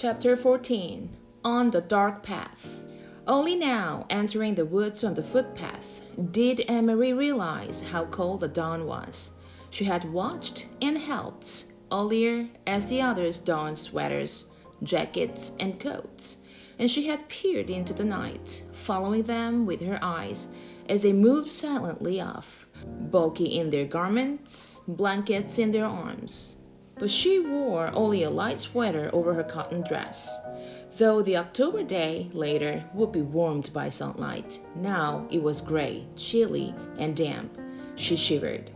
Chapter 14. On the Dark Path. Only now, entering the woods on the footpath, did Emery realize how cold the dawn was. She had watched and helped earlier as the others donned sweaters, jackets, and coats, and she had peered into the night, following them with her eyes as they moved silently off, bulky in their garments, blankets in their arms. But she wore only a light sweater over her cotton dress. Though the October day later would be warmed by sunlight, now it was gray, chilly, and damp. She shivered.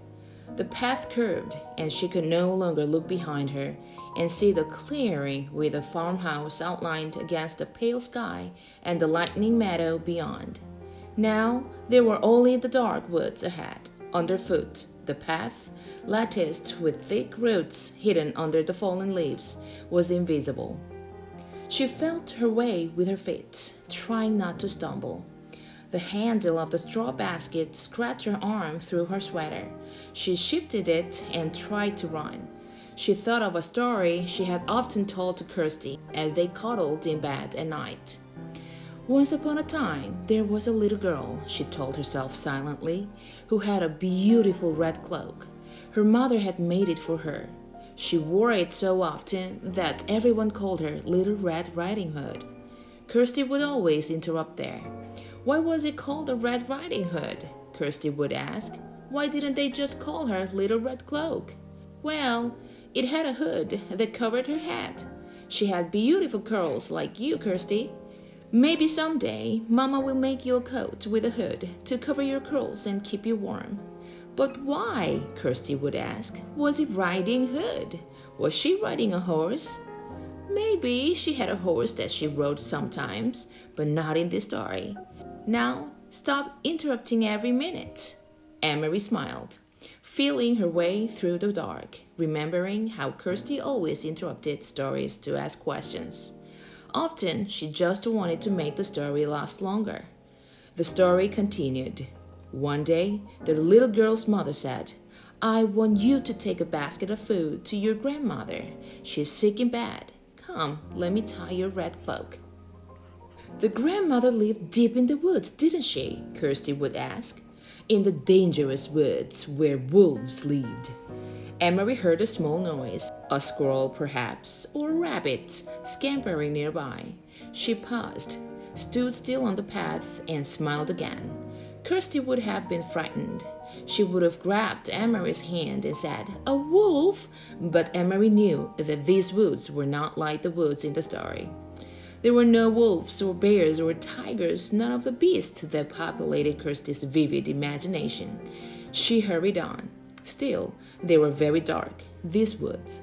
The path curved, and she could no longer look behind her and see the clearing with a farmhouse outlined against the pale sky and the lightning meadow beyond. Now there were only the dark woods ahead. Underfoot, the path, latticed with thick roots hidden under the fallen leaves, was invisible. She felt her way with her feet, trying not to stumble. The handle of the straw basket scratched her arm through her sweater. She shifted it and tried to run. She thought of a story she had often told to Kirsty as they cuddled in bed at night. Once upon a time, there was a little girl, she told herself silently, who had a beautiful red cloak. Her mother had made it for her. She wore it so often that everyone called her Little Red Riding Hood. Kirsty would always interrupt there. Why was it called a Red Riding Hood? Kirsty would ask. Why didn't they just call her Little Red Cloak? Well, it had a hood that covered her head. She had beautiful curls like you, Kirsty. Maybe someday Mama will make you a coat with a hood to cover your curls and keep you warm. But why, Kirsty would ask, was it riding Hood? Was she riding a horse? Maybe she had a horse that she rode sometimes, but not in this story. Now, stop interrupting every minute. Emery smiled, feeling her way through the dark, remembering how Kirsty always interrupted stories to ask questions. Often, she just wanted to make the story last longer. The story continued. One day, the little girl's mother said, I want you to take a basket of food to your grandmother. She's sick in bed. Come, let me tie your red cloak. The grandmother lived deep in the woods, didn't she? Kirsty would ask. In the dangerous woods where wolves lived. Emery heard a small noise, a squirrel perhaps, or a rabbit scampering nearby. She paused, stood still on the path, and smiled again. Kirsty would have been frightened. She would have grabbed Emery's hand and said, A wolf! But Emery knew that these woods were not like the woods in the story. There were no wolves or bears or tigers, none of the beasts that populated Kirsty's vivid imagination. She hurried on. Still, they were very dark, these woods.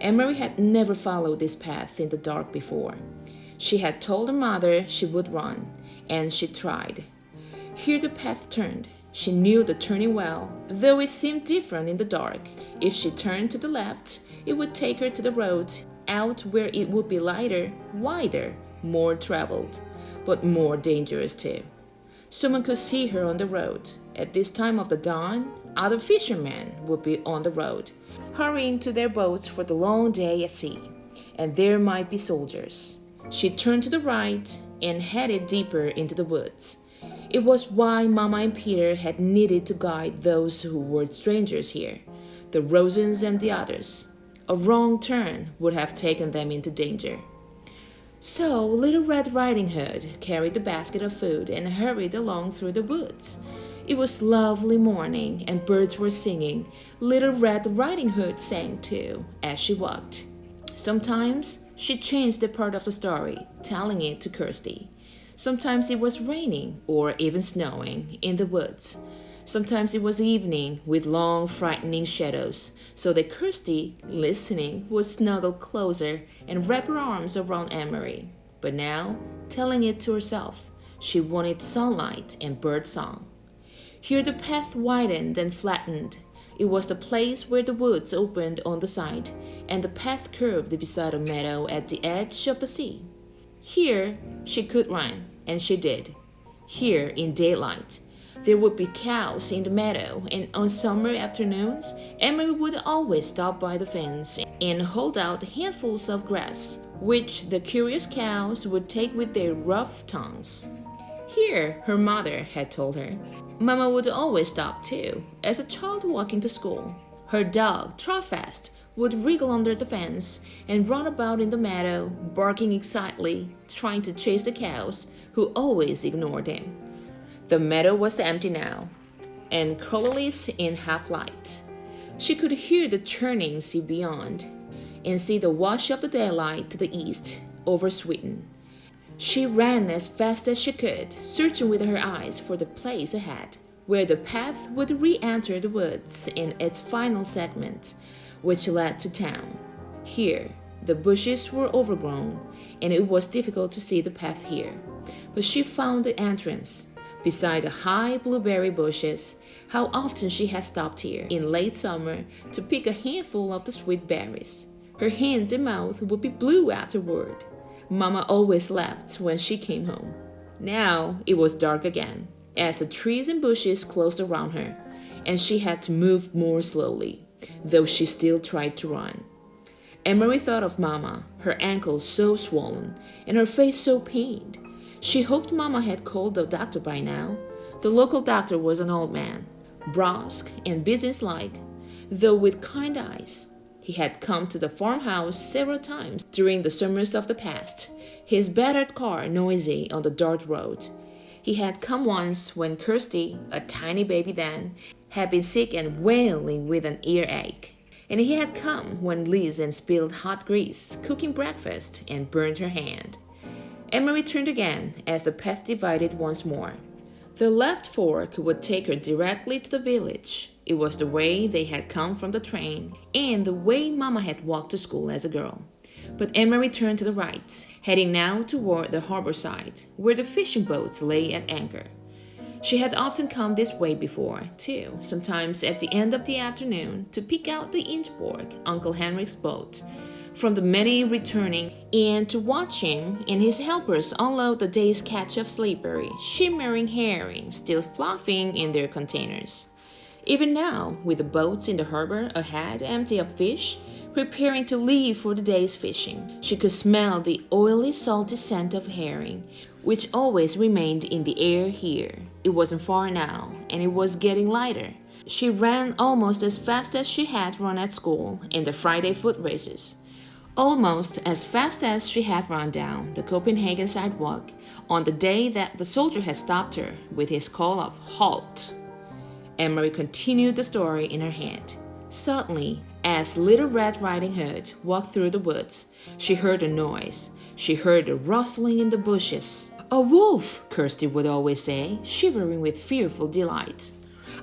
Emery had never followed this path in the dark before. She had told her mother she would run, and she tried. Here the path turned. She knew the turning well, though it seemed different in the dark. If she turned to the left, it would take her to the road, out where it would be lighter, wider, more traveled, but more dangerous too. Someone could see her on the road. At this time of the dawn, other fishermen would be on the road, hurrying to their boats for the long day at sea, and there might be soldiers. She turned to the right and headed deeper into the woods. It was why Mama and Peter had needed to guide those who were strangers here, the Rosens and the others. A wrong turn would have taken them into danger. So Little Red Riding Hood carried the basket of food and hurried along through the woods. It was lovely morning and birds were singing. Little Red Riding Hood sang too as she walked. Sometimes she changed the part of the story, telling it to Kirsty. Sometimes it was raining or even snowing in the woods. Sometimes it was evening with long, frightening shadows, so that Kirsty, listening, would snuggle closer and wrap her arms around Emery. But now, telling it to herself, she wanted sunlight and birdsong. Here the path widened and flattened. It was the place where the woods opened on the side, and the path curved beside a meadow at the edge of the sea. Here she could run, and she did. Here in daylight. There would be cows in the meadow, and on summer afternoons, Emery would always stop by the fence and hold out handfuls of grass, which the curious cows would take with their rough tongues. Here, her mother had told her, Mama would always stop too, as a child walking to school. Her dog, Trotfast, would wriggle under the fence and run about in the meadow, barking excitedly, trying to chase the cows, who always ignored him. The meadow was empty now, and colorless in half-light. She could hear the churning sea beyond, and see the wash of the daylight to the east, over Sweden. She ran as fast as she could, searching with her eyes for the place ahead, where the path would re-enter the woods in its final segment, which led to town. Here, the bushes were overgrown, and it was difficult to see the path here. But she found the entrance, beside the high blueberry bushes. How often she had stopped here in late summer to pick a handful of the sweet berries. Her hands and mouth would be blue afterward. Mama always laughed when she came home. Now it was dark again, as the trees and bushes closed around her, and she had to move more slowly, though she still tried to run. Emery thought of Mama, her ankles so swollen, and her face so pained. She hoped Mama had called the doctor by now. The local doctor was an old man, brusque and businesslike, though with kind eyes. He had come to the farmhouse several times during the summers of the past, his battered car noisy on the dirt road. He had come once when Kirsty, a tiny baby then, had been sick and wailing with an earache. And he had come when Liz had spilled hot grease, cooking breakfast, and burned her hand. Emery turned again as the path divided once more. The left fork would take her directly to the village. It was the way they had come from the train, and the way Mama had walked to school as a girl. But Emery turned to the right, heading now toward the harbor side, where the fishing boats lay at anchor. She had often come this way before, too, sometimes at the end of the afternoon, to peek out the Ingeborg, Uncle Henrik's boat, from the many returning, and to watch him and his helpers unload the day's catch of slippery, shimmering herring still fluffing in their containers. Even now, with the boats in the harbor ahead empty of fish, preparing to leave for the day's fishing, she could smell the oily, salty scent of herring, which always remained in the air here. It wasn't far now, and it was getting lighter. She ran almost as fast as she had run at school in the Friday foot races. Almost as fast as she had run down the Copenhagen sidewalk on the day that the soldier had stopped her with his call of "Halt!" Emery continued the story in her head. Suddenly, as Little Red Riding Hood walked through the woods, she heard a noise. She heard a rustling in the bushes. "A wolf!" Kirsty would always say, shivering with fearful delight.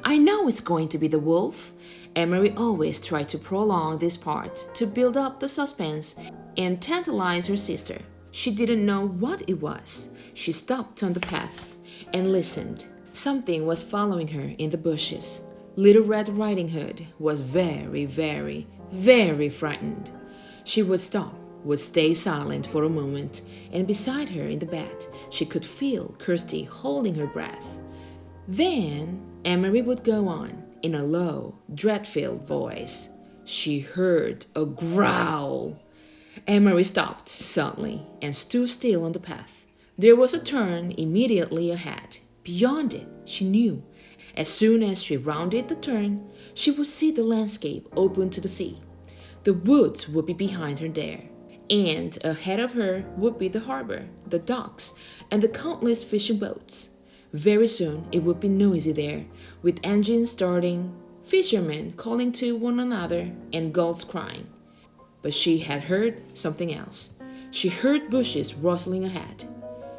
"I know it's going to be the wolf." Emery always tried to prolong this part, to build up the suspense and tantalize her sister. She didn't know what it was. She stopped on the path and listened. Something was following her in the bushes. Little Red Riding Hood was very, very, very frightened. She would stop, would stay silent for a moment, and beside her in the bed, she could feel Kirsty holding her breath. Then Emery would go on in a low, dread-filled voice. She heard a growl. Emery stopped suddenly and stood still on the path. There was a turn immediately ahead. Beyond it, she knew. As soon as she rounded the turn, she would see the landscape open to the sea. The woods would be behind her there, and ahead of her would be the harbor, the docks, and the countless fishing boats. Very soon it would be noisy there, with engines starting, fishermen calling to one another, and gulls crying. But she had heard something else. She heard bushes rustling ahead.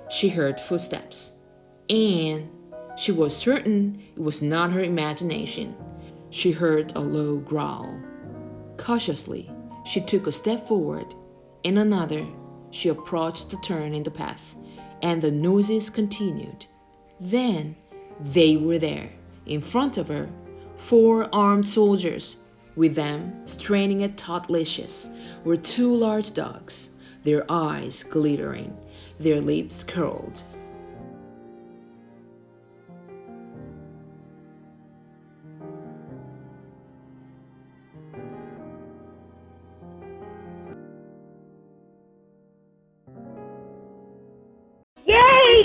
She heard footsteps. And she was certain it was not her imagination. She heard a low growl. Cautiously, she took a step forward. In another, she approached the turn in the path, and the noises continued. Then they were there, in front of her, 4 armed soldiers. With them, straining at taut leashes, were 2 large dogs, their eyes glittering, their lips curled.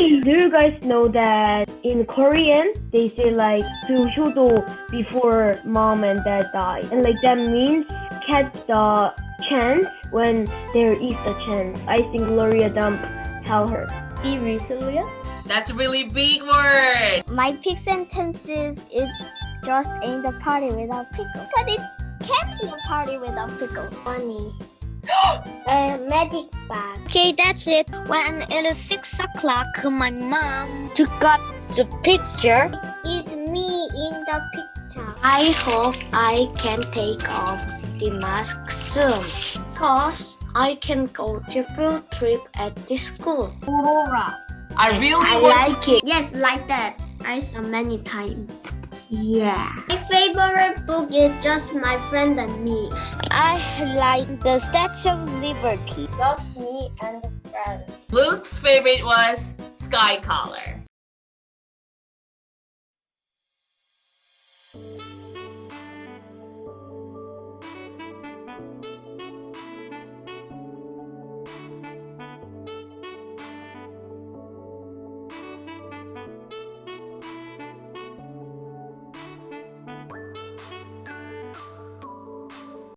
Do you guys know that in Korean they say like 그 효도 before mom and dad die, and like that means catch the chance when there is a chance. I think Gloria Dump tell her. Be resilient. That's a really big word. My pick sentences is just ain't a party without pickles. But it can be a party without pickles. Funny. Magic bag. Okay, that's it. When it is 6 o'clock, my mom took up the picture. It's me in the picture. I hope I can take off the mask soon, cause I can go to field trip at the school. Aurora. I really I want like to see. it. Yes, like that. I saw many times. Yeah. My favorite book is Just My Friend and Me. I like the Statue of Liberty. Just Me and the Friends. Luke's favorite was Sky Color.